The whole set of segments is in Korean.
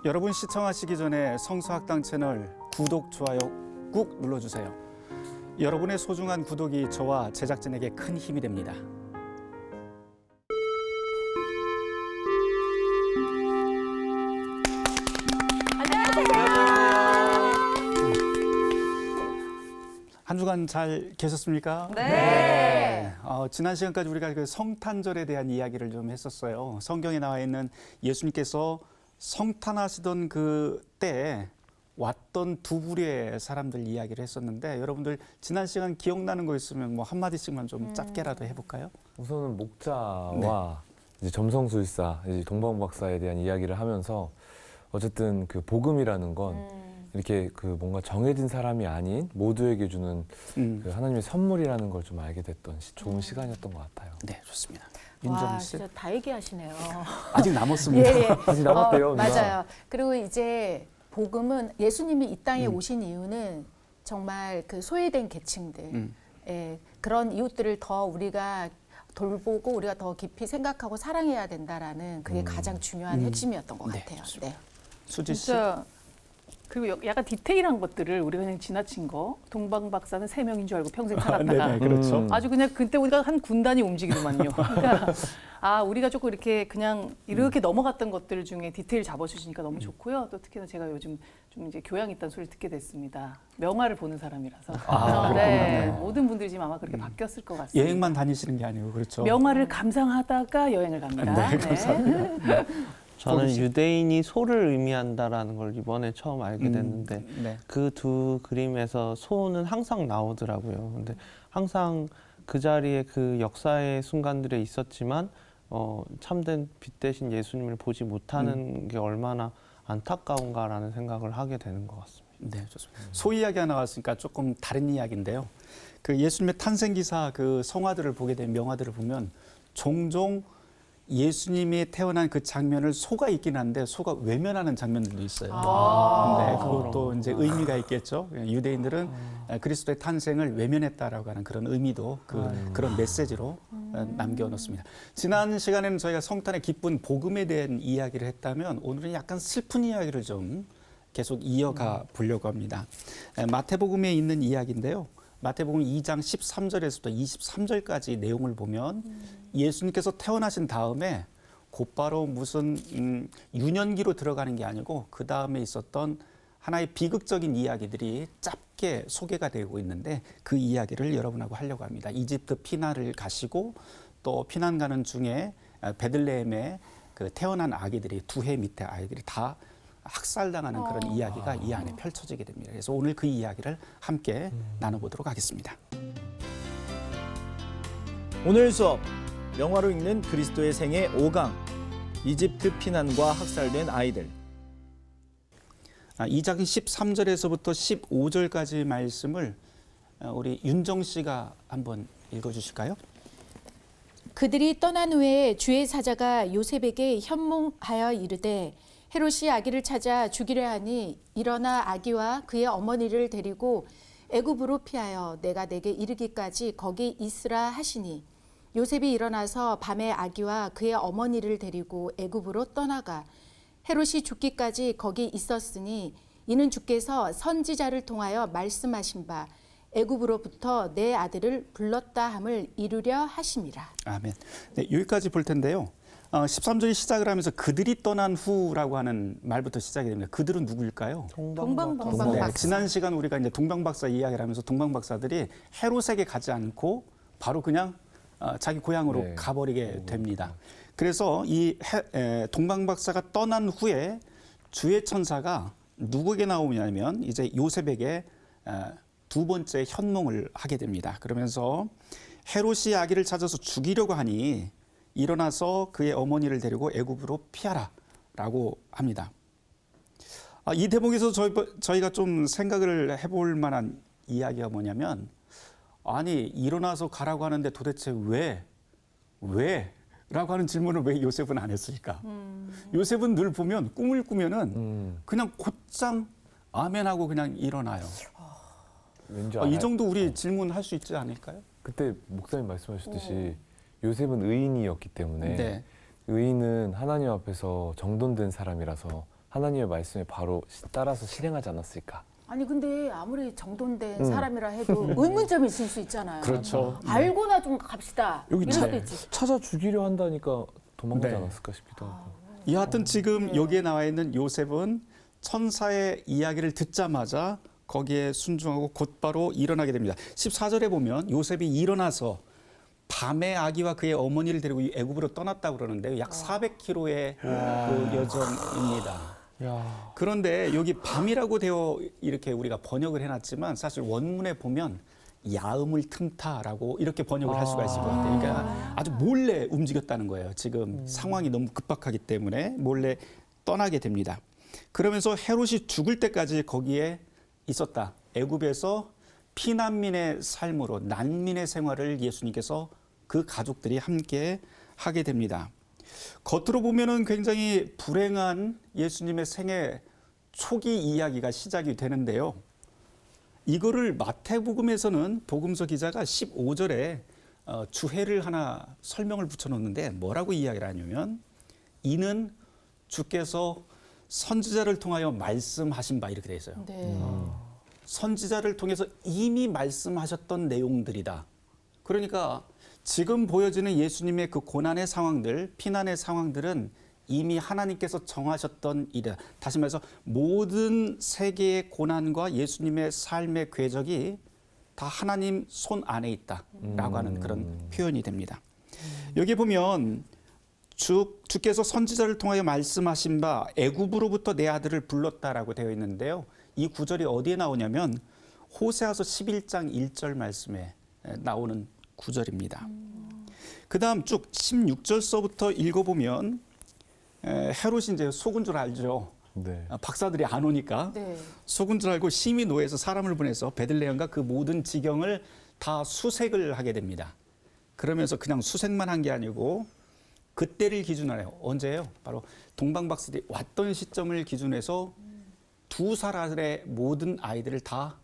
여러분 시청하시기 전에 성서학당 채널 구독, 좋아요 꾹 눌러주세요. 여러분의 소중한 구독이 저와 제작진에게 큰 힘이 됩니다. 한 주간 잘 계셨습니까? 네. 지난 시간까지 우리가 그 성탄절에 대한 이야기를 좀 했었어요. 성경에 나와 있는 예수님께서 성탄하시던 그 때에 왔던 두 부류의 사람들 이야기를 했었는데, 여러분들 지난 시간 기억나는 거 있으면 뭐 한마디씩만 좀 짧게라도 해볼까요? 우선은 목자와 이제 점성술사, 이제 동방박사에 대한 이야기를 하면서 어쨌든 그 복음이라는 건 이렇게 그 뭔가 정해진 사람이 아닌 모두에게 주는 그 하나님의 선물이라는 걸 좀 알게 됐던 좋은 시간이었던 것 같아요. 네, 좋습니다. 와, 윤정 씨, 진짜 다 얘기하시네요. 아직 남았습니다. 예. 아직 남았대요, 누나. 맞아요. 그리고 이제 복음은 예수님이 이 땅에 오신 이유는 정말 그 소외된 계층들, 그런 이웃들을 더 우리가 돌보고 우리가 더 깊이 생각하고 사랑해야 된다라는 그게 가장 중요한 핵심이었던 것 네, 같아요. 좋습니다. 네. 수지 씨. 진짜 그리고 약간 디테일한 것들을 우리가 그냥 지나친 거. 동방박사는 3명인 줄 알고 평생 살았다가 네네, 그렇죠. 아주 그냥 그때 우리가 한 군단이 움직이더만요. 그러니까 우리가 조금 이렇게 그냥 이렇게 넘어갔던 것들 중에 디테일 잡아주시니까 너무 좋고요. 또 특히나 제가 요즘 좀 이제 교양 있다는 소리를 듣게 됐습니다. 명화를 보는 사람이라서. 네, 모든 분들이 지금 아마 그렇게 바뀌었을 것 같습니다. 여행만 다니시는 게 아니고 그렇죠. 명화를 감상하다가 여행을 갑니다. 네, 감사합니다. 저는 유대인이 소를 의미한다라는 걸 이번에 처음 알게 됐는데 네. 그 두 그림에서 소는 항상 나오더라고요. 근데 항상 그 자리에 그 역사의 순간들에 있었지만 참된 빛 대신 예수님을 보지 못하는 게 얼마나 안타까운가라는 생각을 하게 되는 것 같습니다. 네, 좋습니다. 소 이야기가 나왔으니까 조금 다른 이야기인데요. 그 예수님의 탄생 기사 그 성화들을 보게 된 명화들을 보면 종종 예수님이 태어난 그 장면을 소가 있긴 한데 소가 외면하는 장면들도 있어요. 네, 그것도 이제 의미가 있겠죠. 유대인들은 그리스도의 탄생을 외면했다라고 하는 그런 의미도 그런 메시지로 남겨놓습니다. 지난 시간에는 저희가 성탄의 기쁜 복음에 대한 이야기를 했다면, 오늘은 약간 슬픈 이야기를 좀 계속 이어가 보려고 합니다. 마태복음에 있는 이야기인데요. 마태복음 2장 13절에서부터 23절까지 내용을 보면 예수님께서 태어나신 다음에 곧바로 무슨 유년기로 들어가는 게 아니고 그 다음에 있었던 하나의 비극적인 이야기들이 짧게 소개가 되고 있는데, 그 이야기를 여러분하고 하려고 합니다. 이집트 피난을 가시고 또 피난 가는 중에 베들레헴에 그 태어난 아기들이, 두 해 밑에 아이들이 다 학살당하는 그런 이야기가 이 안에 펼쳐지게 됩니다. 그래서 오늘 그 이야기를 함께 나눠보도록 하겠습니다. 오늘 수업, 명화로 읽는 그리스도의 생애 5강, 이집트 피난과 학살된 아이들. 2장 13절에서부터 15절까지 말씀을 우리 윤정 씨가 한번 읽어주실까요? 그들이 떠난 후에 주의 사자가 요셉에게 현몽하여 이르되, 헤롯이 아기를 찾아 죽이려 하니 일어나 아기와 그의 어머니를 데리고 애굽으로 피하여 내가 내게 이르기까지 거기 있으라 하시니, 요셉이 일어나서 밤에 아기와 그의 어머니를 데리고 애굽으로 떠나가 헤롯이 죽기까지 거기 있었으니, 이는 주께서 선지자를 통하여 말씀하신 바 애굽으로부터 내 아들을 불렀다 함을 이루려 하심이라. 아멘. 네, 여기까지 볼 텐데요. 13절이 시작을 하면서 그들이 떠난 후라고 하는 말부터 시작이 됩니다. 그들은 누구일까요? 동방박사. 네, 지난 시간 우리가 이제 동방박사 이야기를 하면서 동방박사들이 헤롯에게 가지 않고 바로 그냥 자기 고향으로 가버리게 됩니다. 그래서 이 동방박사가 떠난 후에 주의 천사가 누구에게 나오냐면 이제 요셉에게 두 번째 현몽을 하게 됩니다. 그러면서 헤롯이 아기를 찾아서 죽이려고 하니 일어나서 그의 어머니를 데리고 애굽으로 피하라라고 합니다. 이 대목에서 저희가 좀 생각을 해볼 만한 이야기가 뭐냐면, 아니 일어나서 가라고 하는데 도대체 왜? 라고 하는 질문을 왜 요셉은 안 했을까? 요셉은 늘 보면 꿈을 꾸면은 그냥 곧장 아멘하고 그냥 일어나요. 왠지 이 정도 우리 질문할 수 있지 않을까요? 그때 목사님 말씀하셨듯이 요셉은 의인이었기 때문에 네. 의인은 하나님 앞에서 정돈된 사람이라서 하나님의 말씀에 바로 따라서 실행하지 않았을까. 아니 근데 아무리 정돈된 사람이라 해도 의문점이 있을 수 있잖아요. 그렇죠. 알고나 좀 갑시다. 여기 이럴 수도 있지. 찾아 죽이려 한다니까 도망가지 네. 않았을까 싶기도 하고. 여하튼 지금 여기에 나와 있는 요셉은 천사의 이야기를 듣자마자 거기에 순종하고 곧바로 일어나게 됩니다. 14절에 보면 요셉이 일어나서 밤에 아기와 그의 어머니를 데리고 애굽으로 떠났다고 그러는데요. 약 400km의 그 여정입니다. 야. 그런데 여기 밤이라고 되어 이렇게 우리가 번역을 해놨지만 사실 원문에 보면 야음을 틈타라고 이렇게 번역을 할 수가 있을 것 같아요. 그러니까 아주 몰래 움직였다는 거예요. 지금 상황이 너무 급박하기 때문에 몰래 떠나게 됩니다. 그러면서 헤롯이 죽을 때까지 거기에 있었다. 애굽에서 피난민의 삶으로 난민의 생활을 예수님께서 그 가족들이 함께 하게 됩니다. 겉으로 보면은 굉장히 불행한 예수님의 생애 초기 이야기가 시작이 되는데요. 이거를 마태복음에서는 복음서 기자가 15절에 주해를 하나 설명을 붙여놓는데 뭐라고 이야기를 하냐면 이는 주께서 선지자를 통하여 말씀하신 바 이렇게 돼 있어요. 네. 선지자를 통해서 이미 말씀하셨던 내용들이다. 그러니까 지금 보여지는 예수님의 그 고난의 상황들, 피난의 상황들은 이미 하나님께서 정하셨던 일이다. 다시 말해서 모든 세계의 고난과 예수님의 삶의 궤적이 다 하나님 손 안에 있다라고 하는 그런 표현이 됩니다. 여기 보면 주께서 선지자를 통하여 말씀하신 바 애굽으로부터 내 아들을 불렀다라고 되어 있는데요. 이 구절이 어디에 나오냐면 호세아서 11장 1절 말씀에 나오는 구절입니다. 그 다음 쭉 16절서부터 읽어보면 헤롯이 이제 속은 줄 알죠. 네. 박사들이 안 오니까 네. 속은 줄 알고 심히 노해서 사람을 보내서 베들레헴과 그 모든 지경을 다 수색을 하게 됩니다. 그러면서 그냥 수색만 한 게 아니고 그때를 기준으로 해요. 언제예요? 바로 동방박사들이 왔던 시점을 기준해서 2살의 모든 아이들을 다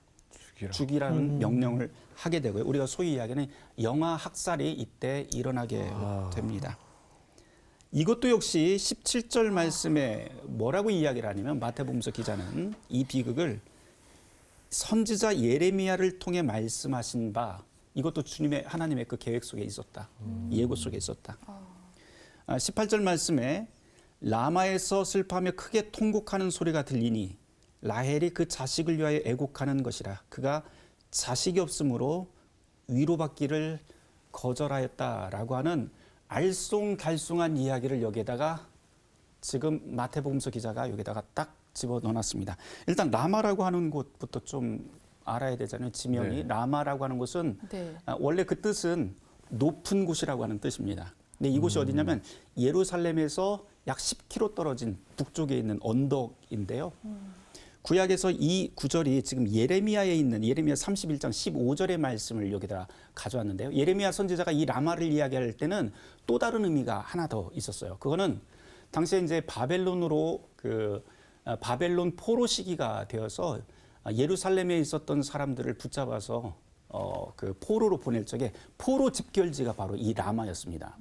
죽이라는 명령을 하게 되고요. 우리가 소위 이야기하는 영아 학살이 이때 일어나게 됩니다. 이것도 역시 17절 말씀에 뭐라고 이야기를 하냐면 마태복음서 기자는 이 비극을 선지자 예레미야를 통해 말씀하신 바 이것도 주님의 하나님의 그 계획 속에 있었다. 예고 속에 있었다. 18절 말씀에 라마에서 슬퍼하며 크게 통곡하는 소리가 들리니 라헬이 그 자식을 위하여 애곡하는 것이라. 그가 자식이 없으므로 위로받기를 거절하였다라고 하는 알쏭달쏭한 이야기를 여기에다가 지금 마태복음서 기자가 여기다가 딱 집어넣어놨습니다. 일단 라마라고 하는 곳부터 좀 알아야 되잖아요. 지명이. 네. 라마라고 하는 곳은 네. 원래 그 뜻은 높은 곳이라고 하는 뜻입니다. 근데 이곳이 어디냐면 예루살렘에서 약 10km 떨어진 북쪽에 있는 언덕인데요. 구약에서 이 구절이 지금 예레미야에 있는 예레미야 31장 15절의 말씀을 여기다 가져왔는데요. 예레미야 선지자가 이 라마를 이야기할 때는 또 다른 의미가 하나 더 있었어요. 그거는 당시에 이제 바벨론으로 바벨론 포로 시기가 되어서 예루살렘에 있었던 사람들을 붙잡아서 그 포로로 보낼 적에 포로 집결지가 바로 이 라마였습니다.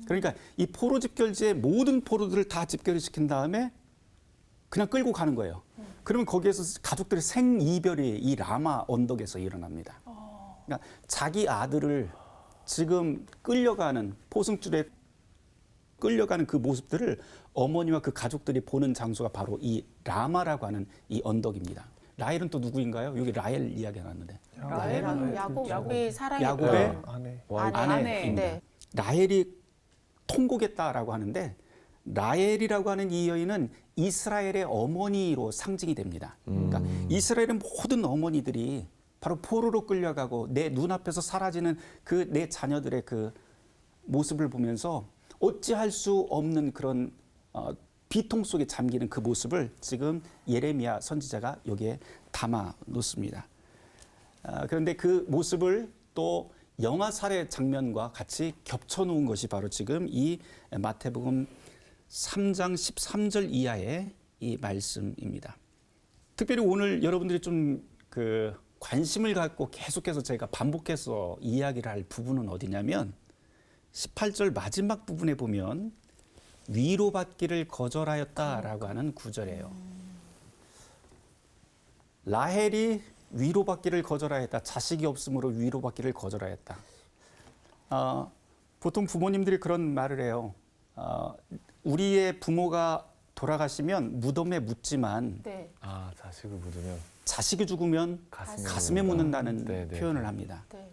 그러니까 이 포로 집결지의 모든 포로들을 다 집결을 시킨 다음에 그냥 끌고 가는 거예요. 그러면 거기에서 가족들의 생이별이 이 라마 언덕에서 일어납니다. 그러니까 자기 아들을 지금 끌려가는 포승줄에 끌려가는 그 모습들을 어머니와 그 가족들이 보는 장소가 바로 이 라마라고 하는 이 언덕입니다. 라헬은 또 누구인가요? 여기 라헬 이야기가 나왔는데. 라헬은 야곱이 사랑했던 야곱의 아내. 아내입니다. 네. 라헬이 통곡했다라고 하는데 라헬이라고 하는 이 여인은 이스라엘의 어머니로 상징이 됩니다. 그러니까 이스라엘의 모든 어머니들이 바로 포로로 끌려가고 내 눈앞에서 사라지는 그 내 자녀들의 그 모습을 보면서 어찌할 수 없는 그런 비통 속에 잠기는 그 모습을 지금 예레미야 선지자가 여기에 담아 놓습니다. 그런데 그 모습을 또 영아 살해 장면과 같이 겹쳐 놓은 것이 바로 지금 이 마태복음 3장 13절 이하의 이 말씀입니다. 특별히 오늘 여러분들이 좀 그 관심을 갖고 계속해서 제가 반복해서 이야기를 할 부분은 어디냐면 18절 마지막 부분에 보면 위로받기를 거절하였다라고 하는 구절이에요. 라헬이 위로받기를 거절하였다. 자식이 없으므로 위로받기를 거절하였다. 보통 부모님들이 그런 말을 해요. 우리의 부모가 돌아가시면 무덤에 묻지만 네. 아, 자식을 묻으면 자식이 죽으면 가슴에 묻는다는 네, 네. 표현을 합니다. 네.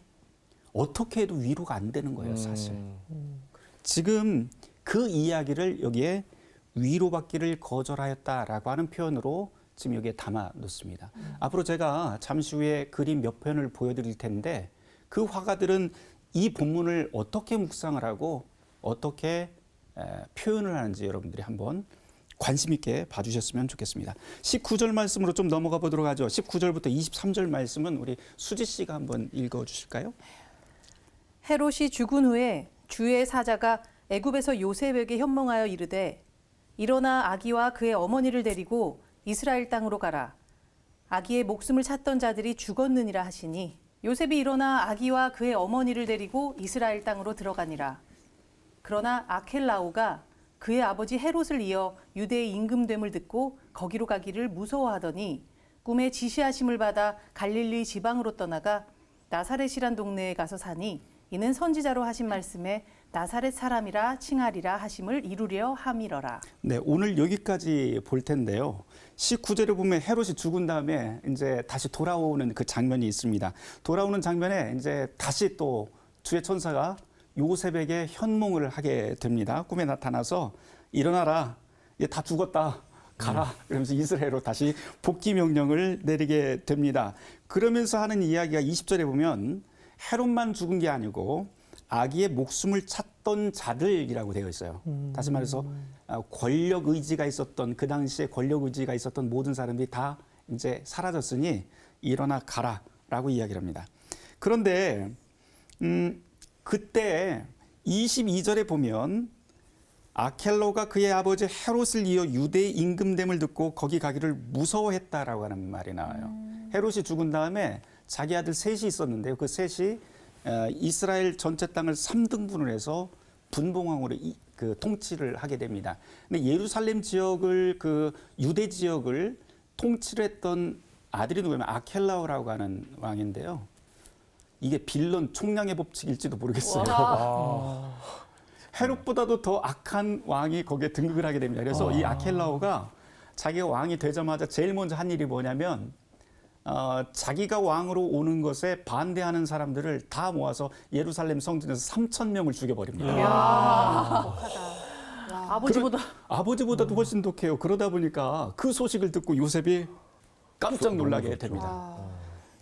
어떻게 해도 위로가 안 되는 거예요, 사실. 음. 지금 그 이야기를 여기에 위로받기를 거절하였다라고 하는 표현으로 지금 여기에 담아 놓습니다. 앞으로 제가 잠시 후에 그림 몇 편을 보여드릴 텐데 그 화가들은 이 본문을 어떻게 묵상을 하고 어떻게 표현을 하는지 여러분들이 한번 관심 있게 봐주셨으면 좋겠습니다. 19절 말씀으로 좀 넘어가 보도록 하죠. 19절부터 23절 말씀은 우리 수지 씨가 한번 읽어주실까요? 헤롯이 죽은 후에 주의 사자가 애굽에서 요셉에게 현몽하여 이르되 일어나 아기와 그의 어머니를 데리고 이스라엘 땅으로 가라. 아기의 목숨을 찾던 자들이 죽었느니라 하시니 요셉이 일어나 아기와 그의 어머니를 데리고 이스라엘 땅으로 들어가니라. 그러나 아켈라오가 그의 아버지 헤롯을 이어 유대의 임금됨을 듣고 거기로 가기를 무서워하더니 꿈에 지시하심을 받아 갈릴리 지방으로 떠나가 나사렛이란 동네에 가서 사니 이는 선지자로 하신 말씀에 나사렛 사람이라 칭하리라 하심을 이루려 함이러라. 네, 오늘 여기까지 볼 텐데요. 19절에 보면 헤롯이 죽은 다음에 이제 다시 돌아오는 그 장면이 있습니다. 돌아오는 장면에 이제 다시 또 주의 천사가 요셉에게 현몽을 하게 됩니다. 꿈에 나타나서 일어나라, 얘 다 죽었다, 가라. 그러면서 이스라엘로 다시 복귀 명령을 내리게 됩니다. 그러면서 하는 이야기가 20절에 보면 헤롯만 죽은 게 아니고 아기의 목숨을 찾던 자들이라고 되어 있어요. 다시 말해서 권력 의지가 있었던 그 당시에 권력 의지가 있었던 모든 사람들이 다 이제 사라졌으니 일어나 가라라고 이야기를 합니다. 그런데 그때 22절에 보면 아켈로가 그의 아버지 헤롯을 이어 유대의 임금됨을 듣고 거기 가기를 무서워했다라고 하는 말이 나와요. 헤롯이 죽은 다음에 자기 아들 셋이 있었는데요. 그 셋이 이스라엘 전체 땅을 3등분을 해서 분봉왕으로 그 통치를 하게 됩니다. 근데 예루살렘 지역을 그 유대 지역을 통치를 했던 아들이 누구냐면 아켈라오라고 하는 왕인데요. 이게 빌런 총량의 법칙일지도 모르겠어요. 헤롯보다도 더 악한 왕이 거기에 등극을 하게 됩니다. 그래서 이 아켈라오가 자기가 왕이 되자마자 제일 먼저 한 일이 뭐냐면 자기가 왕으로 오는 것에 반대하는 사람들을 다 모아서 예루살렘 성전에서 3,000명을 죽여버립니다. 아버지보다도 훨씬 독해요. 그러다 보니까 그 소식을 듣고 요셉이 깜짝 놀라게 됩니다.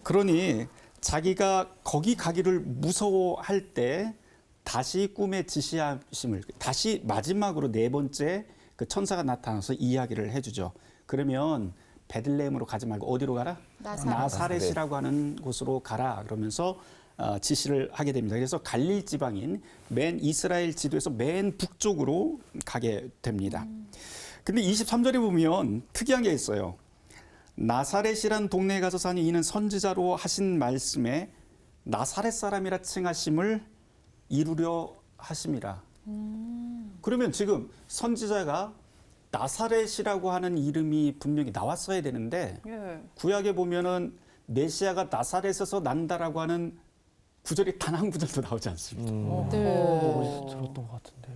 그러니 자기가 거기 가기를 무서워할 때 다시 꿈에 지시하심을 다시 마지막으로 네 번째 그 천사가 나타나서 이야기를 해주죠. 그러면 베들레헴으로 가지 말고 어디로 가라? 나사렛이라고 하는 곳으로 가라. 그러면서 지시를 하게 됩니다. 그래서 갈릴 지방인 맨 이스라엘 지도에서 맨 북쪽으로 가게 됩니다. 근데 23절에 보면 특이한 게 있어요. 나사렛이란 동네에 가서 사니 이는 선지자로 하신 말씀에 나사렛 사람이라 칭하심을 이루려 하심이라. 그러면 지금 선지자가 나사렛이라고 하는 이름이 분명히 나왔어야 되는데 구약에 보면은 메시아가 나사렛에서 난다라고 하는 구절이 단 한 구절도 나오지 않습니다. 어디서 들었던 것 같은데.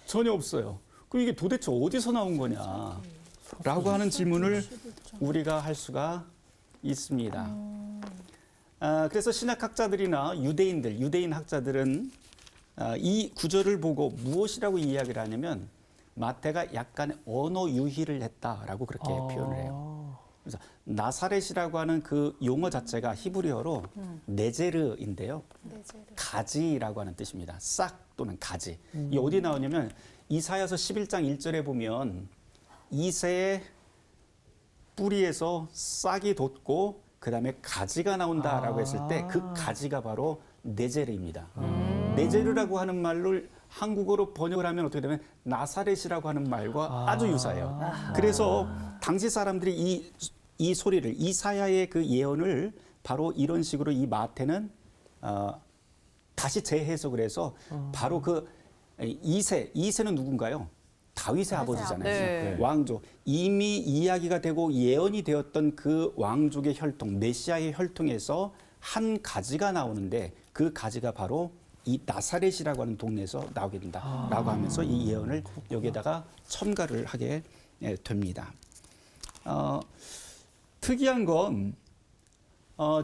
전혀 없어요. 그럼 이게 도대체 어디서 나온 거냐? 라고 하는 질문을 우리가 할 수가 있습니다. 그래서 신학학자들이나 유대인 학자들은 이 구절을 보고 무엇이라고 이야기를 하냐면 마태가 약간의 언어 유희를 했다라고 그렇게 표현을 해요. 그래서 나사렛이라고 하는 그 용어 자체가 히브리어로 네제르인데요. 가지라고 하는 뜻입니다. 싹 또는 가지. 이게 어디 나오냐면 이사야서 11장 1절에 보면 이새의 뿌리에서 싹이 돋고 그다음에 가지가 나온다라고 했을 때 그 가지가 바로 네제르입니다. 네제르라고 하는 말을 한국어로 번역을 하면 어떻게 되면 나사렛이라고 하는 말과 아주 유사해요. 그래서 당시 사람들이 이 소리를 이사야의 그 예언을 바로 이런 식으로 이 마태는 다시 재해석을 해서 바로 그 이새는 누군가요? 다윗의 아버지잖아요. 네. 왕족. 이미 이야기가 되고 예언이 되었던 그 왕족의 혈통, 메시아의 혈통에서 한 가지가 나오는데 그 가지가 바로 이 나사렛이라고 하는 동네에서 나오게 된다라고 하면서 이 예언을 여기에다가 첨가를 하게 됩니다. 특이한 건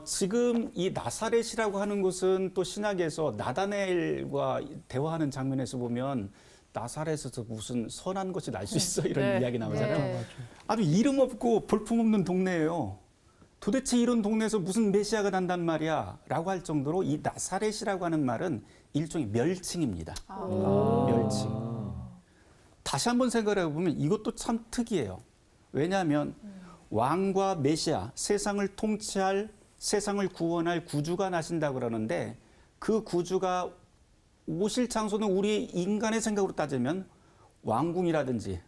지금 이 나사렛이라고 하는 곳은 또 신약에서 나다나엘과 대화하는 장면에서 보면 나사렛에서 무슨 선한 것이 날 수 있어 이런 네. 이야기 나오잖아요. 네. 아주 이름 없고 볼품없는 동네예요. 도대체 이런 동네에서 무슨 메시아가 난단 말이야 라고 할 정도로 이 나사렛이라고 하는 말은 일종의 멸칭입니다. 멸칭. 다시 한번 생각해 보면 이것도 참 특이해요. 왜냐하면 왕과 메시아, 세상을 통치할, 세상을 구원할 구주가 나신다고 그러는데 그 구주가 오실 장소는 우리 인간의 생각으로 따지면 왕궁이라든지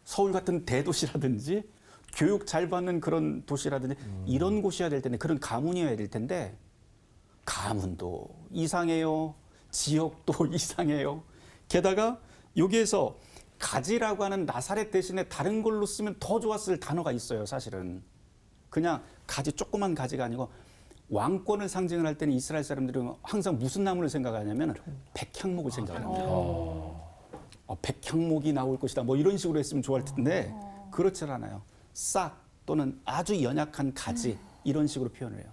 서울 같은 대도시라든지 교육 잘 받는 그런 도시라든지 이런 곳이어야 될 텐데 그런 가문이어야 될 텐데 가문도 이상해요. 지역도 이상해요. 게다가 여기에서 가지라고 하는 나사렛 대신에 다른 걸로 쓰면 더 좋았을 단어가 있어요. 사실은 그냥 가지, 조그만 가지가 아니고 왕권을 상징을 할 때는 이스라엘 사람들은 항상 무슨 나무를 생각하냐면 백향목을 생각합니다. 백향목이 나올 것이다. 뭐 이런 식으로 했으면 좋을 텐데 그렇지 않아요. 싹 또는 아주 연약한 가지 이런 식으로 표현을 해요.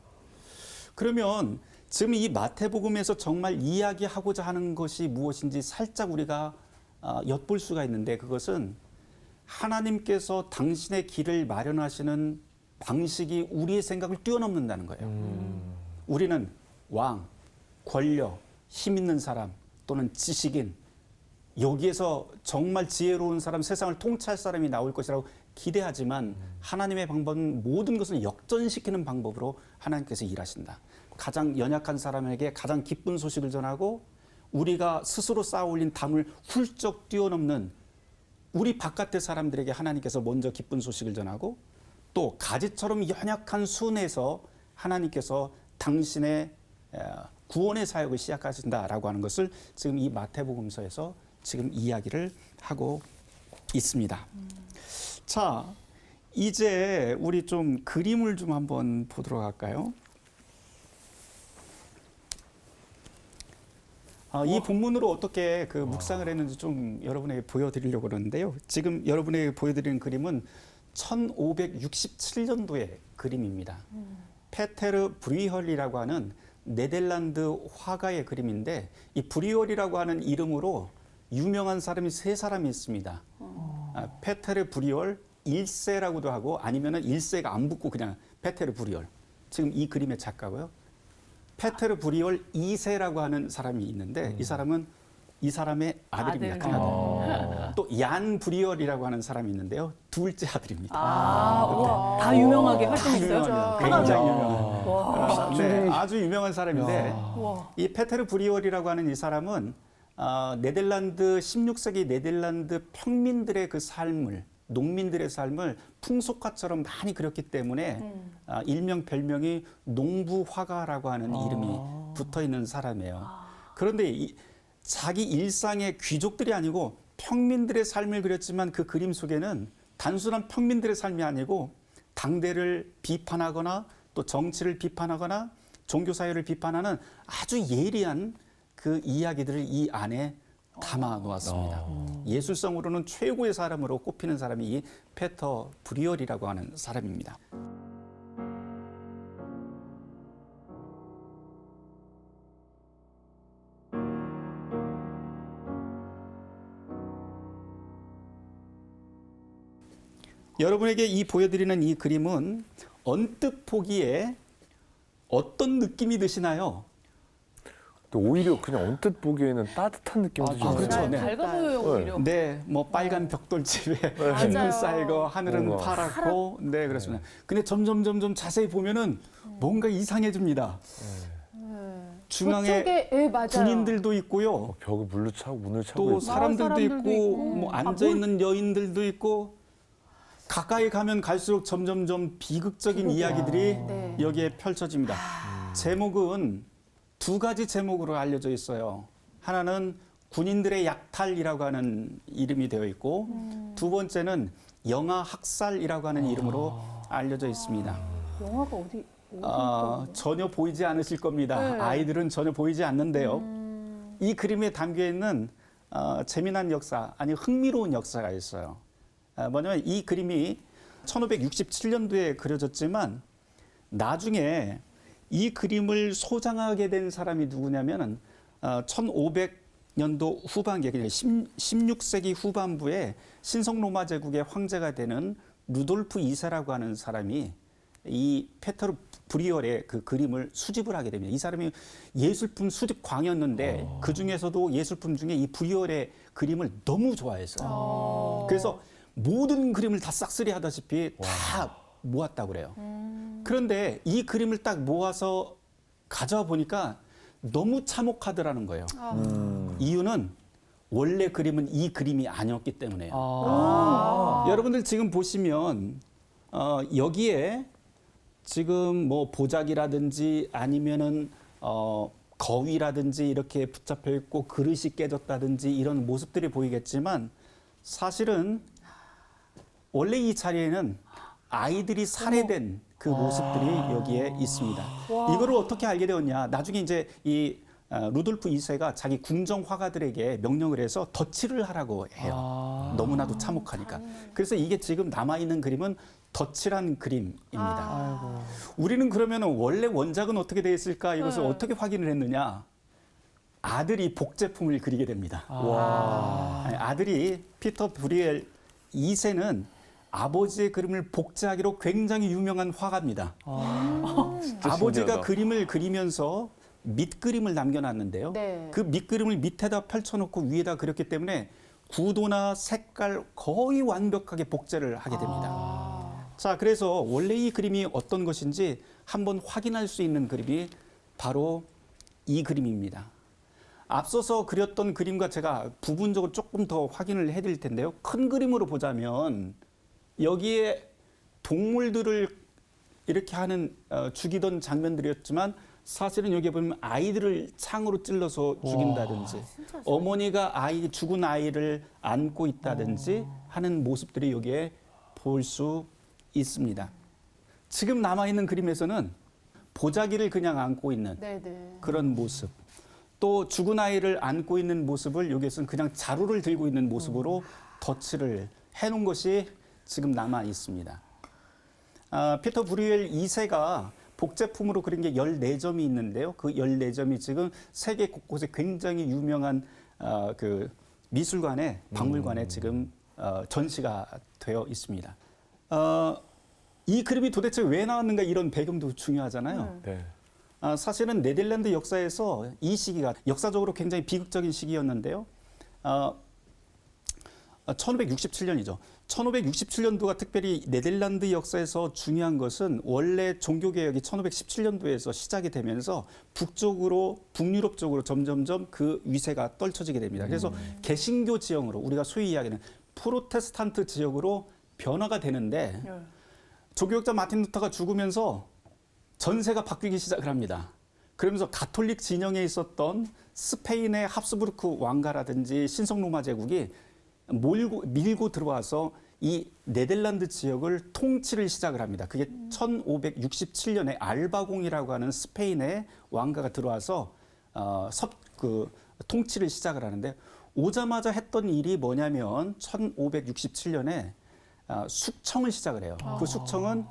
그러면 지금 이 마태복음에서 정말 이야기하고자 하는 것이 무엇인지 살짝 우리가 엿볼 수가 있는데 그것은 하나님께서 당신의 길을 마련하시는 방식이 우리의 생각을 뛰어넘는다는 거예요. 우리는 왕, 권력, 힘 있는 사람 또는 지식인 여기에서 정말 지혜로운 사람, 세상을 통치할 사람이 나올 것이라고 기대하지만 하나님의 방법은 모든 것을 역전시키는 방법으로 하나님께서 일하신다. 가장 연약한 사람에게 가장 기쁜 소식을 전하고 우리가 스스로 쌓아 올린 담을 훌쩍 뛰어넘는 우리 바깥의 사람들에게 하나님께서 먼저 기쁜 소식을 전하고 또 가지처럼 연약한 순에서 하나님께서 당신의 구원의 사역을 시작하신다라고 하는 것을 지금 이 마태복음서에서 지금 이야기를 하고 있습니다. 자, 이제 우리 좀 그림을 좀 한번 보도록 할까요? 이 본문으로 어떻게 그 묵상을 했는지 좀 여러분에게 보여드리려고 그러는데요. 지금 여러분에게 보여드리는 그림은 1567년도의 그림입니다. 페테르 브리헐이라고 하는 네덜란드 화가의 그림인데 이 브리헐이라고 하는 이름으로 유명한 사람이 세 사람이 있습니다. 페테르 브리헐 1세라고도 하고 아니면은 1세가 안 붙고 그냥 페테르 브리헐. 지금 이 그림의 작가고요. 페테르 브리올 2세라고 하는 사람이 있는데 이 사람은 이 사람의 아들입니다. 큰 아들. 또 얀 브리올이라고 하는 사람이 있는데요. 둘째 아들입니다. 우와. 다 유명하게 활동했어요? 굉장히 유명한. 와. 네, 아주 유명한 사람인데 와. 이 페테르 브리올이라고 하는 이 사람은 네덜란드 16세기 네덜란드 평민들의 그 삶을 농민들의 삶을 풍속화처럼 많이 그렸기 때문에 일명 별명이 농부화가라고 하는 이름이 붙어 있는 사람이에요. 그런데 자기 일상의 귀족들이 아니고 평민들의 삶을 그렸지만 그 그림 속에는 단순한 평민들의 삶이 아니고 당대를 비판하거나 또 정치를 비판하거나 종교사회를 비판하는 아주 예리한 그 이야기들을 이 안에 담아 놓았습니다. 예술성으로는 최고의 사람으로 꼽히는 사람이 이 페터 브리얼이라고 하는 사람입니다. 여러분에게 이 보여드리는 이 그림은 언뜻 보기에 어떤 느낌이 드시나요? 또 오히려 그냥 언뜻 보기에는 따뜻한 느낌도 좀 그렇죠. 있어요. 네. 밝아 보여요, 오히려. 네, 뭐 빨간 벽돌집에 흰 눈 쌓이고 하늘은 뭔가 파랗고, 네 그렇습니다. 근데 점점 자세히 보면은 뭔가 이상해집니다. 중앙에 그쪽에, 예, 맞아요. 군인들도 있고요. 벽을 물로 차고 문을 차고 또 있어요. 사람들도 사람들도 있고, 있고. 뭐 앉아 있는 여인들도 있고, 가까이 가면 갈수록 점점 비극적인 이야기들이 네. 여기에 펼쳐집니다. 제목은 두 가지 제목으로 알려져 있어요. 하나는 군인들의 약탈이라고 하는 이름이 되어 있고 두 번째는 영아 학살이라고 하는 이름으로 알려져 있습니다. 영화가 어디 전혀 보이지 않으실 겁니다. 네. 아이들은 전혀 보이지 않는데요. 이 그림에 담겨 있는 재미난 역사, 아니 흥미로운 역사가 있어요. 뭐냐면 이 그림이 1567년도에 그려졌지만 나중에 이 그림을 소장하게 된 사람이 누구냐면은 1500년도 후반기에, 그냥 16세기 후반부에 신성 로마 제국의 황제가 되는 루돌프 2세라고 하는 사람이 이 페테르 브리얼의 그 그림을 수집을 하게 됩니다. 이 사람이 예술품 수집 광이었는데 그 중에서도 예술품 중에 이 브리얼의 그림을 너무 좋아했어요. 그래서 모든 그림을 다 싹쓸이 하다시피 다 모았다고 그래요. 그런데 이 그림을 딱 모아서 가져와 보니까 너무 참혹하더라는 거예요. 이유는 원래 그림은 이 그림이 아니었기 때문에요. 여러분들 지금 보시면 여기에 지금 뭐 보자기라든지 아니면은 거위라든지 이렇게 붙잡혀 있고 그릇이 깨졌다든지 이런 모습들이 보이겠지만 사실은 원래 이 자리에는 아이들이 살해된 그 모습들이 여기에 있습니다. 이거를 어떻게 알게 되었냐? 나중에 이제 이 루돌프 2세가 자기 궁정 화가들에게 명령을 해서 덧칠을 하라고 해요. 너무나도 참혹하니까. 그래서 이게 지금 남아있는 그림은 덧칠한 그림입니다. 우리는 그러면 원래 원작은 어떻게 되어 있을까? 이것을 어떻게 확인을 했느냐? 아들이 복제품을 그리게 됩니다. 아니, 아들이 피터 브리엘 2세는 아버지의 그림을 복제하기로 굉장히 유명한 화가입니다. 아버지가 신기하다. 그림을 그리면서 밑그림을 남겨놨는데요. 네. 그 밑그림을 밑에다 펼쳐놓고 위에다 그렸기 때문에 구도나 색깔 거의 완벽하게 복제를 하게 됩니다. 자, 그래서 원래 이 그림이 어떤 것인지 한번 확인할 수 있는 그림이 바로 이 그림입니다. 앞서서 그렸던 그림과 제가 부분적으로 조금 더 확인을 해드릴 텐데요. 큰 그림으로 보자면 여기에 동물들을 이렇게 하는 죽이던 장면들이었지만 사실은 여기 보면 아이들을 창으로 찔러서 죽인다든지 어머니가 죽은 아이를 안고 있다든지 하는 모습들이 여기에 볼 수 있습니다. 지금 남아있는 그림에서는 보자기를 그냥 안고 있는 네네. 그런 모습, 또 죽은 아이를 안고 있는 모습을 여기에서는 그냥 자루를 들고 있는 모습으로 덧칠을 해놓은 것이 지금 남아 있습니다. 피터 브리엘 2세가 복제품으로 그린 게 14점이 있는데요. 그 14점이 지금 세계 곳곳에 굉장히 유명한 그 미술관에, 박물관에 지금 전시가 되어 있습니다. 이 그림이 도대체 왜 나왔는가 이런 배경도 중요하잖아요. 네. 사실은 네덜란드 역사에서 이 시기가 역사적으로 굉장히 비극적인 시기였는데요. 1567년이죠. 1567년도가 특별히 네덜란드 역사에서 중요한 것은 원래 종교개혁이 1517년도에서 시작이 되면서 북유럽 쪽으로 점점점 그 위세가 떨쳐지게 됩니다. 그래서 개신교 지형으로 우리가 소위 이야기하는 프로테스탄트 지역으로 변화가 되는데 조교역자 마틴 루터가 죽으면서 전세가 바뀌기 시작을 합니다. 그러면서 가톨릭 진영에 있었던 스페인의 합스부르크 왕가라든지 신성 로마 제국이 밀고 들어와서 이 네덜란드 지역을 통치를 시작을 합니다. 그게 1567년에 알바공이라고 하는 스페인의 왕가가 들어와서 통치를 시작을 하는데 오자마자 했던 일이 뭐냐면 1567년에 숙청을 시작을 해요. 그 숙청은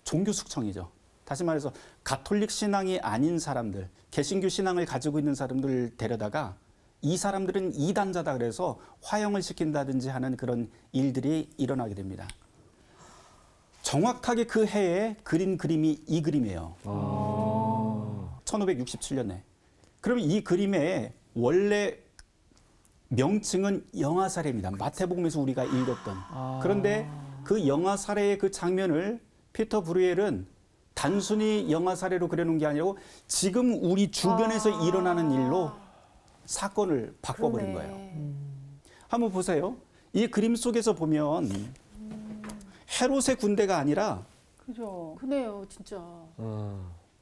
종교 숙청이죠. 다시 말해서 가톨릭 신앙이 아닌 사람들, 개신교 신앙을 가지고 있는 사람들을 데려다가 이 사람들은 이단자다 그래서 화형을 시킨다든지 하는 그런 일들이 일어나게 됩니다. 정확하게 그 해에 그린 그림이 이 그림이에요. 1567년에. 그러면 이 그림의 원래 명칭은 영아사례입니다. 마태복음에서 우리가 읽었던. 그런데 그 영아사례의 그 장면을 피터 브루엘은 단순히 영아사례로 그려놓은 게 아니고 지금 우리 주변에서 일어나는 일로 사건을 바꿔버린 거예요. 한번 보세요. 이 그림 속에서 보면 헤롯의 군대가 아니라 그죠. 그네요, 진짜.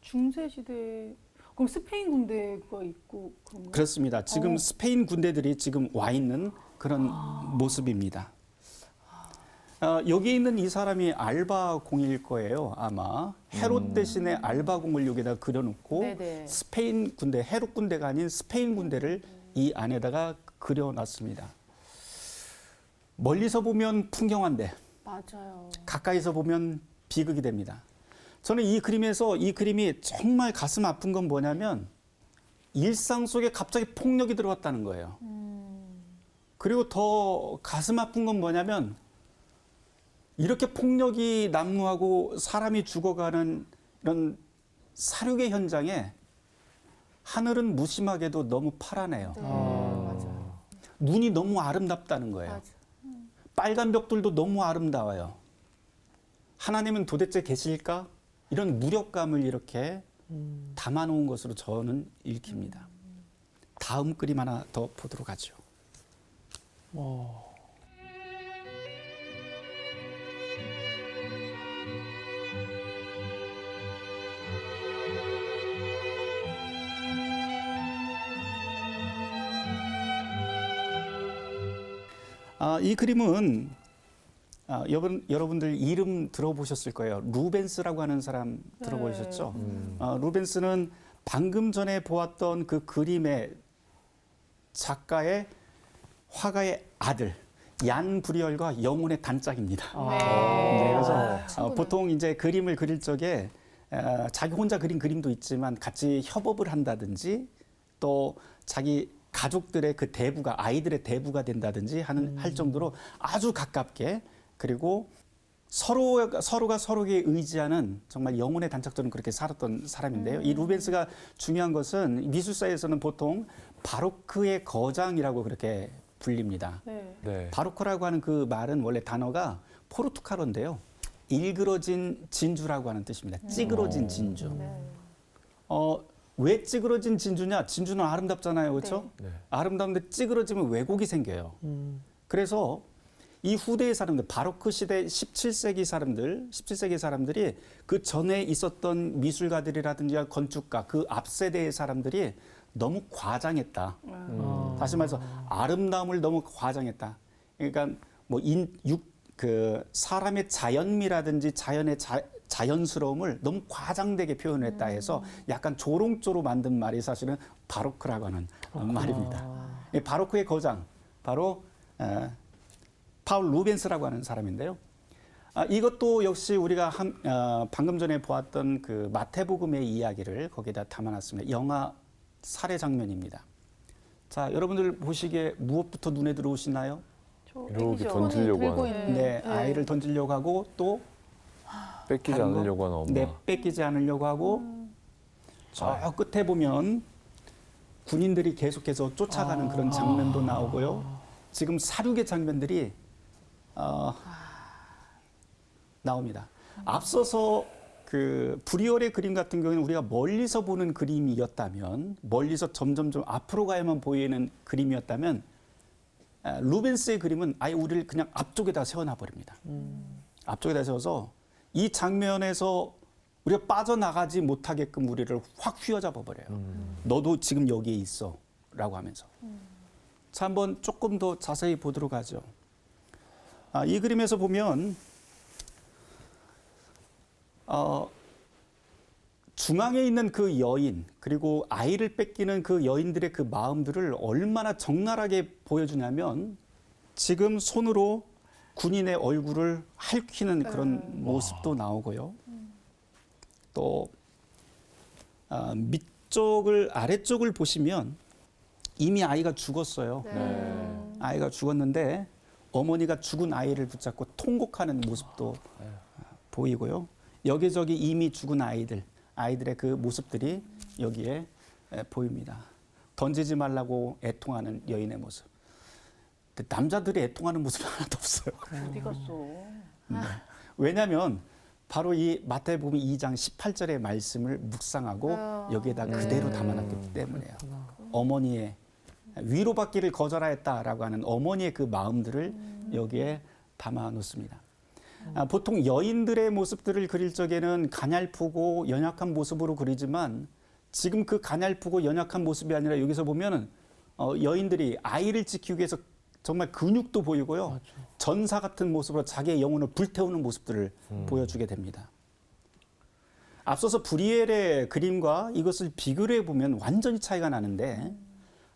중세 시대 그럼 스페인 군대가 있고 그런 거? 그렇습니다. 지금 스페인 군대들이 지금 와 있는 그런 모습입니다. 여기 있는 이 사람이 알바공일 거예요, 아마. 헤롯 대신에 알바공을 여기다 그려놓고 네네. 스페인 군대, 헤롯 군대가 아닌 스페인 군대를 이 안에다가 그려놨습니다. 멀리서 보면 풍경한데 맞아요. 가까이서 보면 비극이 됩니다. 저는 이 그림에서 이 그림이 정말 가슴 아픈 건 뭐냐면 일상 속에 갑자기 폭력이 들어왔다는 거예요. 그리고 더 가슴 아픈 건 뭐냐면 이렇게 폭력이 난무하고 사람이 죽어가는 이런 사륙의 현장에 하늘은 무심하게도 너무 파랗네요. 맞아요. 눈이 너무 아름답다는 거예요. 맞아. 빨간 벽돌도 너무 아름다워요. 하나님은 도대체 계실까? 이런 무력감을 이렇게 담아놓은 것으로 저는 읽힙니다. 다음 그림 하나 더 보도록 하죠. 이 그림은 여러분들 이름 들어보셨을 거예요. 루벤스라고 하는 사람 들어보셨죠? 루벤스는 방금 전에 보았던 그 그림의 작가의 화가의 아들 얀 브리얼과 영혼의 단짝입니다. 네, 그래서 보통 이제 그림을 그릴 적에 자기 혼자 그린 그림도 있지만 같이 협업을 한다든지 또 자기 가족들의 그 대부가 아이들의 대부가 된다든지 할 정도로 아주 가깝게 그리고 서로가 서로에게 의지하는 정말 영혼의 단짝처럼 그렇게 살았던 사람인데요. 이 루벤스가 중요한 것은 미술사에서는 보통 바로크의 거장이라고 그렇게 불립니다. 네. 네. 바로크라고 하는 그 말은 원래 단어가 포르투갈어인데요. 일그러진 진주라고 하는 뜻입니다. 찌그러진 진주. 왜 찌그러진 진주냐? 진주는 아름답잖아요. 그렇죠? 네. 아름다운데 찌그러지면 왜곡이 생겨요. 그래서 이 후대의 사람들, 바로크 시대 17세기 사람들이 그 전에 있었던 미술가들이라든지 건축가, 그 앞세대의 사람들이 너무 과장했다. 다시 말해서 아름다움을 너무 과장했다. 그러니까 뭐 사람의 자연미라든지 자연의 자연스러움을 너무 과장되게 표현했다 해서 약간 조롱조로 만든 말이 사실은 바로크라고 하는 말입니다. 이 바로크의 거장, 바로 파울 루벤스라고 하는 사람인데요. 이것도 역시 우리가 방금 전에 보았던 그 마태복음의 이야기를 거기다 담아놨습니다. 영화 살해 장면입니다. 자, 여러분들 보시기에 무엇부터 눈에 들어오시나요? 이렇게 던지려고 하는, 네, 아이를 던지려고 하고 또 뺏기지 다른 거? 않으려고 하는 엄마. 네, 뺏기지 않으려고 하고 저 끝에 보면 군인들이 계속해서 쫓아가는 그런 장면도 나오고요. 지금 사륙의 장면들이 나옵니다. 앞서서 그 브리얼의 그림 같은 경우는 우리가 멀리서 보는 그림이었다면, 멀리서 점점점 앞으로 가야만 보이는 그림이었다면, 루벤스의 그림은 아예 우리를 그냥 앞쪽에다 세워놔 버립니다. 앞쪽에다 세워서 이 장면에서 우리가 빠져나가지 못하게끔 우리를 확 휘어잡아 버려요. 너도 지금 여기에 있어 라고 하면서. 자, 한번 조금 더 자세히 보도록 하죠. 이 그림에서 보면 중앙에 있는 그 여인, 그리고 아이를 뺏기는 그 여인들의 그 마음들을 얼마나 적나라하게 보여주냐면 지금 손으로 군인의 얼굴을 핥히는 그런 모습도 나오고요. 또 아래쪽을 보시면 이미 아이가 죽었어요. 아이가 죽었는데 어머니가 죽은 아이를 붙잡고 통곡하는 모습도 보이고요. 여기저기 이미 죽은 아이들의 그 모습들이 여기에 보입니다. 던지지 말라고 애통하는 여인의 모습. 근데 남자들이 애통하는 모습은 하나도 없어요. 어디 갔어? 왜냐하면 바로 이 마태복음 2장 18절의 말씀을 묵상하고 여기에다 그대로 담아놨기 때문에요. 어머니의 위로받기를 거절하였다라고 하는 어머니의 그 마음들을 여기에 담아놓습니다. 보통 여인들의 모습들을 그릴 적에는 가냘프고 연약한 모습으로 그리지만 지금 그 가냘프고 연약한 모습이 아니라 여기서 보면은 여인들이 아이를 지키기 위해서 정말 근육도 보이고요. 전사 같은 모습으로 자기의 영혼을 불태우는 모습들을 보여주게 됩니다. 앞서서 브리엘의 그림과 이것을 비교를 해보면 완전히 차이가 나는데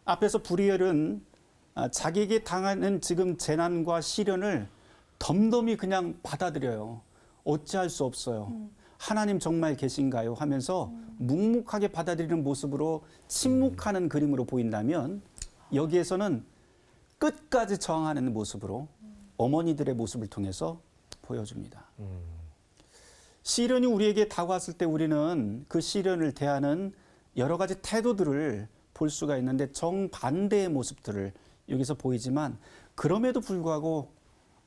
앞에서 브리엘은 자기에게 당하는 지금 재난과 시련을 덤덤히 그냥 받아들여요. 어찌할 수 없어요. 하나님 정말 계신가요? 하면서 묵묵하게 받아들이는 모습으로 침묵하는 그림으로 보인다면 여기에서는 끝까지 저항하는 모습으로 어머니들의 모습을 통해서 보여줍니다. 시련이 우리에게 다가왔을 때 우리는 그 시련을 대하는 여러 가지 태도들을 볼 수가 있는데 정반대의 모습들을 여기서 보이지만 그럼에도 불구하고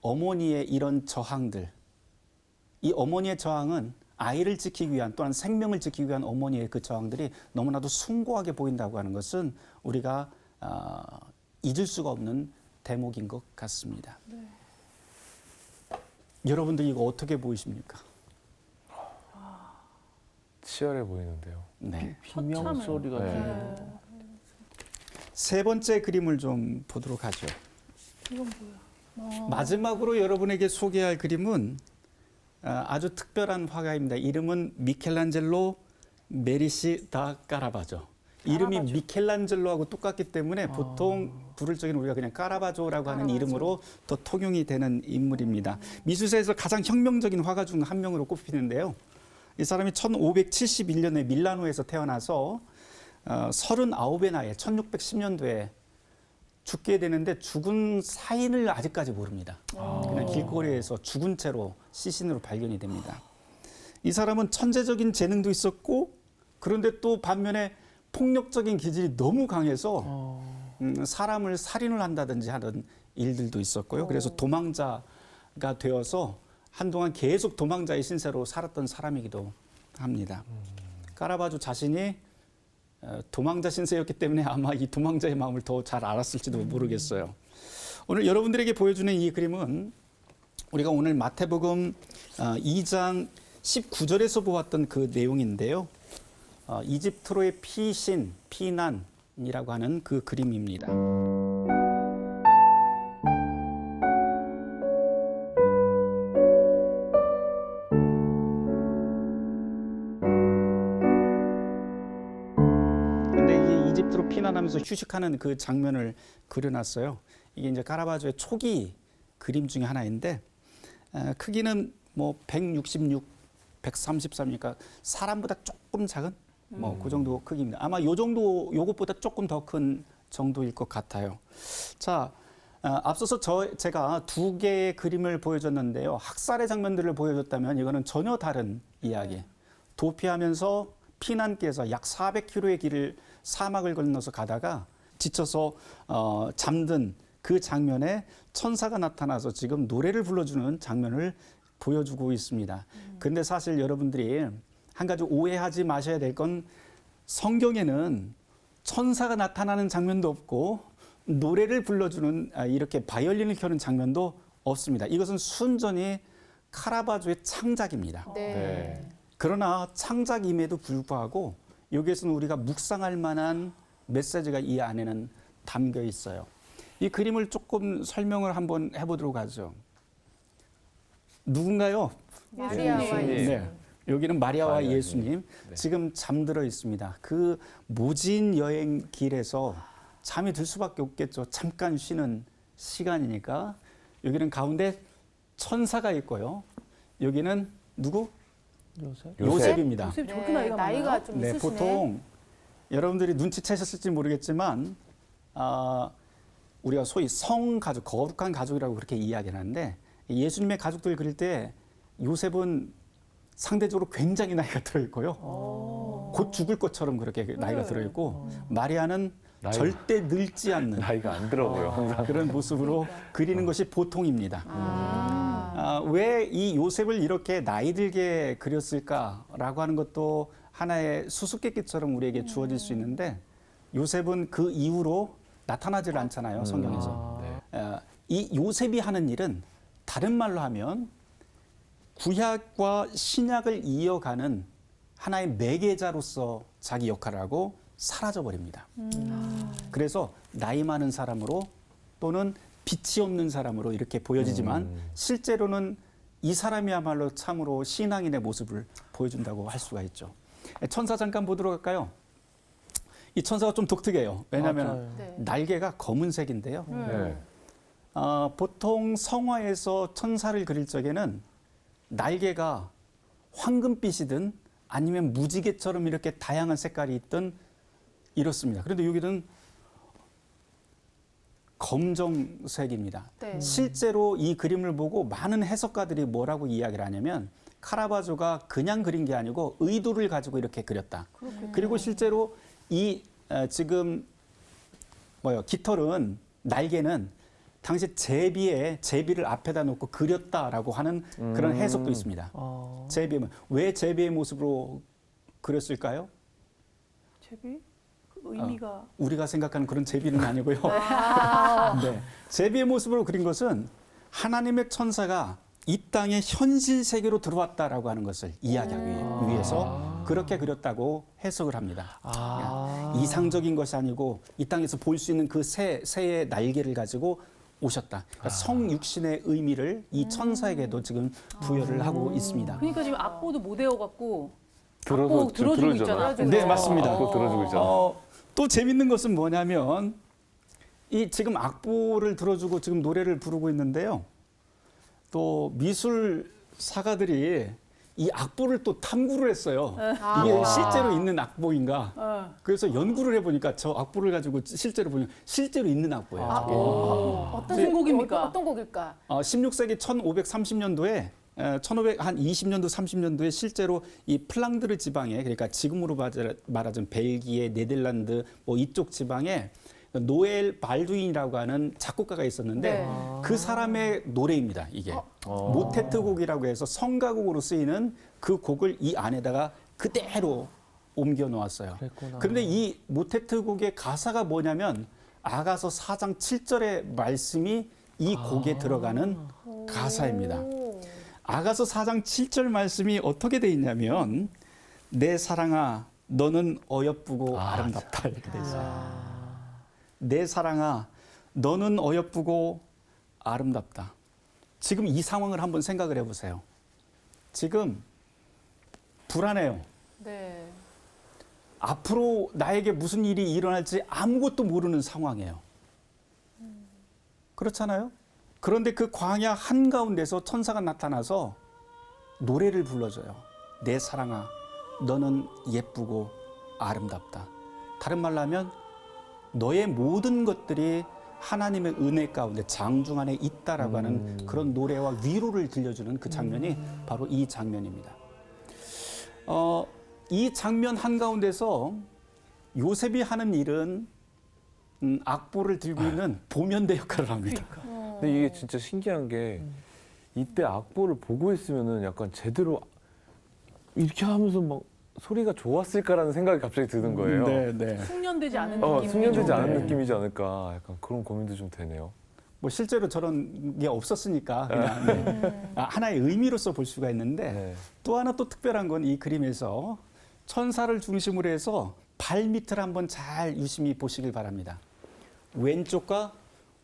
어머니의 이런 저항들, 이 어머니의 저항은 아이를 지키기 위한 또한 생명을 지키기 위한 어머니의 그 저항들이 너무나도 숭고하게 보인다고 하는 것은 우리가 잊을 수가 없는 대목인 것 같습니다. 네. 여러분들 이거 어떻게 보이십니까? 치열해 보이는데요. 네. 비명 소리가 네. 들려요. 세 번째 그림을 좀 보도록 하죠. 이건 뭐야? 마지막으로 여러분에게 소개할 그림은 아주 특별한 화가입니다. 이름은 미켈란젤로 메리시 다 까라바조. 이름이 미켈란젤로하고 똑같기 때문에 보통 부를 적에는 우리가 그냥 까라바조라고 하는 이름으로 더 통용이 되는 인물입니다. 미술사에서 가장 혁명적인 화가 중 한 명으로 꼽히는데요. 이 사람이 1571년에 밀라노에서 태어나서 39의 나이에 1610년도에 죽게 되는데 죽은 사인을 아직까지 모릅니다. 그냥 길거리에서 죽은 채로 시신으로 발견이 됩니다. 이 사람은 천재적인 재능도 있었고 그런데 또 반면에 폭력적인 기질이 너무 강해서 사람을 살인을 한다든지 하는 일들도 있었고요. 그래서 도망자가 되어서 한동안 계속 도망자의 신세로 살았던 사람이기도 합니다. 까라바조 자신이 도망자 신세였기 때문에 아마 이 도망자의 마음을 더 잘 알았을지도 모르겠어요. 오늘 여러분들에게 보여주는 이 그림은 우리가 오늘 마태복음 2장 19절에서 보았던 그 내용인데요. 이집트로의 피난이라고 하는 그 그림입니다. 이집트로 피난하면서 휴식하는 그 장면을 그려놨어요. 이게 이제 까라바조의 초기 그림 중에 하나인데 크기는 뭐 166, 133이니까 사람보다 조금 작은 뭐 그 정도 크기입니다. 아마 요 정도 요것보다 조금 더 큰 정도일 것 같아요. 자, 앞서서 제가 두 개의 그림을 보여줬는데요. 학살의 장면들을 보여줬다면 이거는 전혀 다른 이야기. 도피하면서 피난길에서 약 400km의 길을 사막을 건너서 가다가 지쳐서 잠든 그 장면에 천사가 나타나서 지금 노래를 불러주는 장면을 보여주고 있습니다. 근데 사실 여러분들이 한 가지 오해하지 마셔야 될 건 성경에는 천사가 나타나는 장면도 없고 노래를 불러주는 이렇게 바이올린을 켜는 장면도 없습니다. 이것은 순전히 카라바조의 창작입니다. 네. 그러나 창작임에도 불구하고 여기에서는 우리가 묵상할 만한 메시지가 이 안에는 담겨 있어요. 이 그림을 조금 설명을 한번 해보도록 하죠. 누군가요? 마리아와 예수님. 네. 여기는 마리아와 마리아님. 예수님 네. 지금 잠들어 있습니다. 그 모진 여행 길에서 잠이 들 수밖에 없겠죠. 잠깐 쉬는 시간이니까. 여기는 가운데 천사가 있고요. 여기는 누구? 요셉입니다. 요셉 저렇게 나이가 많아요? 나이가 좀 네, 있으시네. 보통 여러분들이 눈치채셨을지 모르겠지만 우리가 소위 성가족, 거룩한 가족이라고 그렇게 이야기하는데 예수님의 가족들 그릴 때 요셉은 상대적으로 굉장히 나이가 들어있고요. 곧 죽을 것처럼 그렇게 나이가 들어있고 마리아는 절대 늙지 않는 나이가 안 들어 보여. 항상. 그런 모습으로 그리는 것이 보통입니다. 왜 이 요셉을 이렇게 나이 들게 그렸을까라고 하는 것도 하나의 수수께끼처럼 우리에게 주어질 수 있는데 요셉은 그 이후로 나타나질 않잖아요, 성경에서. 이 요셉이 하는 일은 다른 말로 하면 구약과 신약을 이어가는 하나의 매개자로서 자기 역할을 하고 사라져 버립니다. 그래서 나이 많은 사람으로 또는 빛이 없는 사람으로 이렇게 보여지지만 실제로는 이 사람이야말로 참으로 신앙인의 모습을 보여준다고 할 수가 있죠. 천사 잠깐 보도록 할까요? 이 천사가 좀 독특해요. 왜냐하면 맞아요. 네. 날개가 검은색인데요. 네. 보통 성화에서 천사를 그릴 적에는 날개가 황금빛이든 아니면 무지개처럼 이렇게 다양한 색깔이 있든 이렇습니다. 그런데 여기는 검정색입니다. 네. 실제로 이 그림을 보고 많은 해석가들이 뭐라고 이야기를 하냐면 카라바조가 그냥 그린 게 아니고 의도를 가지고 이렇게 그렸다. 그리고 실제로 이 지금 깃털은 날개는 당시 제비를 앞에다 놓고 그렸다라고 하는 그런 해석도 있습니다. 왜 제비의 모습으로 그렸을까요? 제비? 그 의미가 우리가 생각하는 그런 제비는 아니고요. 네. 제비의 모습으로 그린 것은 하나님의 천사가 이 땅의 현실 세계로 들어왔다라고 하는 것을 이야기하기 위해서 그렇게 그렸다고 해석을 합니다. 이상적인 것이 아니고 이 땅에서 볼 수 있는 그 새의 날개를 가지고 오셨다. 그러니까 성육신의 의미를 이 천사에게도 지금 부여를 하고 있습니다. 그러니까 지금 악보도 못 외워갖고 들어서 악보 들어주고 있잖아요. 네, 맞습니다. 악보 들어주고 있잖아. 또 재밌는 것은 뭐냐면 이 지금 악보를 들어주고 지금 노래를 부르고 있는데요. 또 미술사가들이 이 악보를 또 탐구를 했어요. 이게 실제로 있는 악보인가? 그래서 연구를 해보니까 저 악보를 가지고 실제로 보면 실제로 있는 악보예요. 무슨 곡입니까? 어떤 곡일까? 16세기 1530년도에 1520년도 30년도에 실제로 이 플랑드르 지방에 그러니까 지금으로 말하자면 벨기에, 네덜란드 뭐 이쪽 지방에 노엘 발두인이라고 하는 작곡가가 있었는데 네. 그 사람의 노래입니다. 이게 모테트 곡이라고 해서 성가곡으로 쓰이는 그 곡을 이 안에다가 그대로 옮겨 놓았어요. 그랬구나. 그런데 이 모테트 곡의 가사가 뭐냐면 아가서 4장 7절의 말씀이 이 곡에 들어가는 가사입니다. 아가서 4장 7절 말씀이 어떻게 돼 있냐면 내 사랑아 너는 어여쁘고 아름답다 이렇게 돼 있어요. 내 사랑아 너는 어여쁘고 아름답다. 지금 이 상황을 한번 생각을 해보세요. 지금 불안해요. 네. 앞으로 나에게 무슨 일이 일어날지 아무것도 모르는 상황이에요. 그렇잖아요? 그런데 그 광야 한가운데서 천사가 나타나서 노래를 불러줘요. 내 사랑아, 너는 예쁘고 아름답다. 다른 말로 하면 너의 모든 것들이 하나님의 은혜 가운데 장중 안에 있다라고 하는 그런 노래와 위로를 들려주는 그 장면이 바로 이 장면입니다. 이 장면 한가운데서 요셉이 하는 일은 악보를 들고 있는 보면대 역할을 합니다. 근데 이게 진짜 신기한 게 이때 악보를 보고 있으면은 약간 제대로 이렇게 하면서 막 소리가 좋았을까라는 생각이 갑자기 드는 거예요. 네, 네. 숙련되지 않은 느낌. 숙련되지 않은 네. 느낌이지 않을까. 약간 그런 고민도 좀 되네요. 뭐 실제로 저런 게 없었으니까 그냥 네. 하나의 의미로서 볼 수가 있는데 네. 또 하나 또 특별한 건 이 그림에서 천사를 중심으로 해서 발밑을 한번 잘 유심히 보시길 바랍니다. 왼쪽과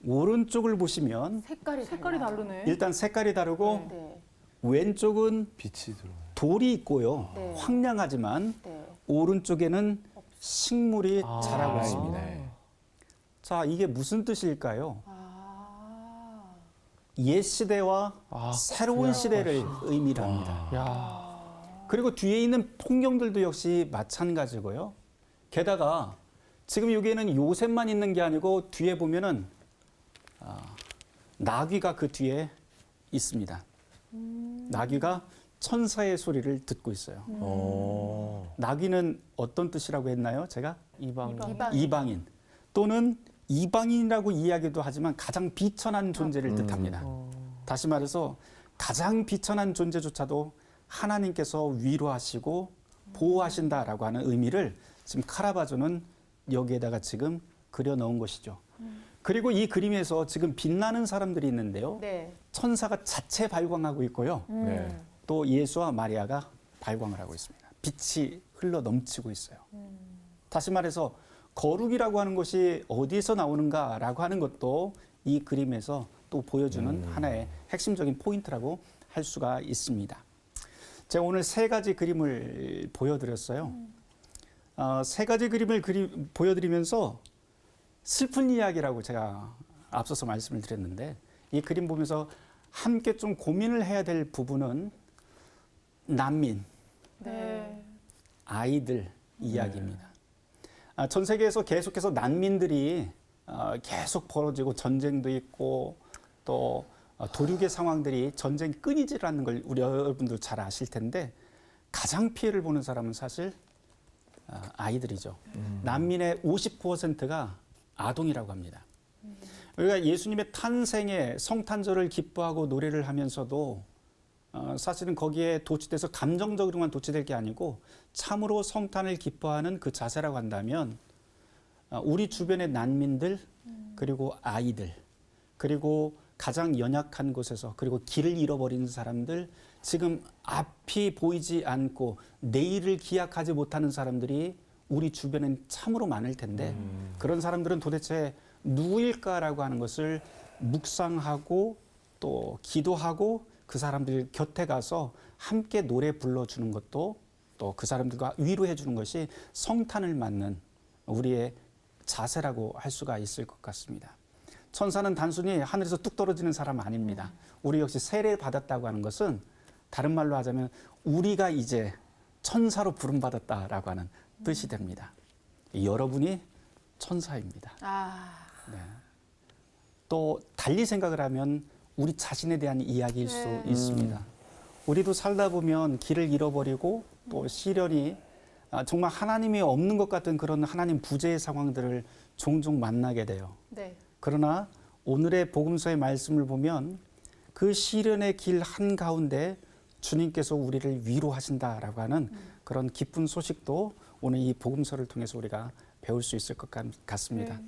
오른쪽을 보시면 색깔이 다르네. 일단 색깔이 다르고 네. 왼쪽은 빛이 들어. 돌이 있고요. 네. 황량하지만 네. 오른쪽에는 식물이 자라고 있습니다. 네. 자, 이게 무슨 뜻일까요? 아. 옛 시대와 새로운 시대를 의미를 합니다. 야. 그리고 뒤에 있는 풍경들도 역시 마찬가지고요. 게다가 지금 여기에는 요셉만 있는 게 아니고 뒤에 보면은 나귀가 그 뒤에 있습니다. 나귀가 천사의 소리를 듣고 있어요. 나귀는 어떤 뜻이라고 했나요? 제가 이방. 이방인 또는 이방인이라고 이야기도 하지만 가장 비천한 존재를 뜻합니다. 다시 말해서 가장 비천한 존재조차도 하나님께서 위로하시고 보호하신다라고 하는 의미를 지금 카라바조는 여기에다가 지금 그려 넣은 것이죠. 그리고 이 그림에서 지금 빛나는 사람들이 있는데요. 네. 천사가 자체 발광하고 있고요. 네. 또 예수와 마리아가 발광을 하고 있습니다. 빛이 흘러 넘치고 있어요. 다시 말해서 거룩이라고 하는 것이 어디에서 나오는가라고 하는 것도 이 그림에서 또 보여주는 하나의 핵심적인 포인트라고 할 수가 있습니다. 제가 오늘 세 가지 그림을 보여드렸어요. 세 가지 그림을 보여드리면서 슬픈 이야기라고 제가 앞서서 말씀을 드렸는데, 이 그림 보면서 함께 좀 고민을 해야 될 부분은 난민, 네. 아이들 이야기입니다. 전 세계에서 계속해서 난민들이 계속 벌어지고 전쟁도 있고 또 도륙의 상황들이 전쟁이 끊이질 않는 걸 우리 여러분들 잘 아실 텐데, 가장 피해를 보는 사람은 사실 아이들이죠. 난민의 50%가 아동이라고 합니다. 우리가 예수님의 탄생에 성탄절을 기뻐하고 노래를 하면서도 사실은 거기에 도취돼서 감정적으로만 도취될 게 아니고 참으로 성탄을 기뻐하는 그 자세라고 한다면, 우리 주변의 난민들, 그리고 아이들, 그리고 가장 연약한 곳에서, 그리고 길을 잃어버리는 사람들, 지금 앞이 보이지 않고 내일을 기약하지 못하는 사람들이 우리 주변엔 참으로 많을 텐데, 그런 사람들은 도대체 누구일까라고 하는 것을 묵상하고 또 기도하고 그 사람들 곁에 가서 함께 노래 불러주는 것도, 또 그 사람들과 위로해 주는 것이 성탄을 맞는 우리의 자세라고 할 수가 있을 것 같습니다. 천사는 단순히 하늘에서 뚝 떨어지는 사람 아닙니다. 우리 역시 세례 받았다고 하는 것은 다른 말로 하자면 우리가 이제 천사로 부름받았다라고 하는 뜻이 됩니다. 여러분이 천사입니다. 네. 또 달리 생각을 하면 우리 자신에 대한 이야기일 수 있습니다. 우리도 살다 보면 길을 잃어버리고 또 시련이 정말 하나님이 없는 것 같은 그런 하나님 부재의 상황들을 종종 만나게 돼요. 네. 그러나 오늘의 복음서의 말씀을 보면 그 시련의 길 한가운데 주님께서 우리를 위로하신다라고 하는 그런 기쁜 소식도 오늘 이 복음서를 통해서 우리가 배울 수 있을 것 같습니다.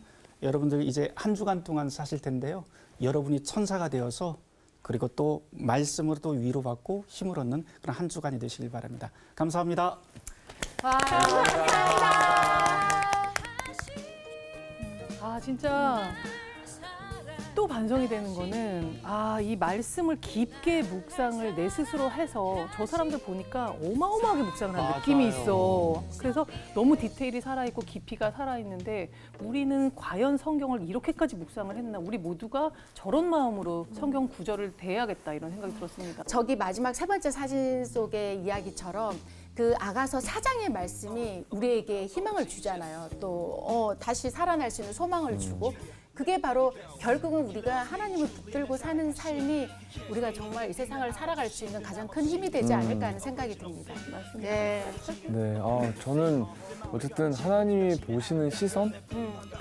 여러분들 이제 한 주간 동안 사실 텐데요. 여러분이 천사가 되어서 그리고 또 말씀으로 또 위로받고 힘을 얻는 그런 한 주간이 되시길 바랍니다. 감사합니다. 아, 진짜 또 반성이 되는 거는, 이 말씀을 깊게 묵상을 내 스스로 해서 저 사람들 보니까 어마어마하게 묵상을 한 느낌이 있어. 그래서 너무 디테일이 살아있고 깊이가 살아있는데, 우리는 과연 성경을 이렇게까지 묵상을 했나? 우리 모두가 저런 마음으로 성경 구절을 대해야겠다, 이런 생각이 들었습니다. 저기 마지막 세 번째 사진 속의 이야기처럼 그 아가서 4장의 말씀이 우리에게 희망을 주잖아요. 또 다시 살아날 수 있는 소망을 주고, 그게 바로 결국은 우리가 하나님을 붙들고 사는 삶이 우리가 정말 이 세상을 살아갈 수 있는 가장 큰 힘이 되지 않을까 하는 생각이 듭니다. 네. 네, 저는 어쨌든 하나님이 보시는 시선,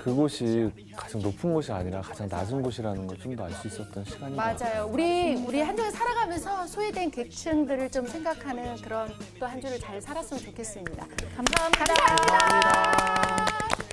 그곳이 가장 높은 곳이 아니라 가장 낮은 곳이라는 걸 좀 더 알 수 있었던 시간인 것 같아요. 맞아요. 우리 한 주를 살아가면서 소외된 계층들을 좀 생각하는 그런 또 한 주를 잘 살았으면 좋겠습니다. 감사합니다. 감사합니다.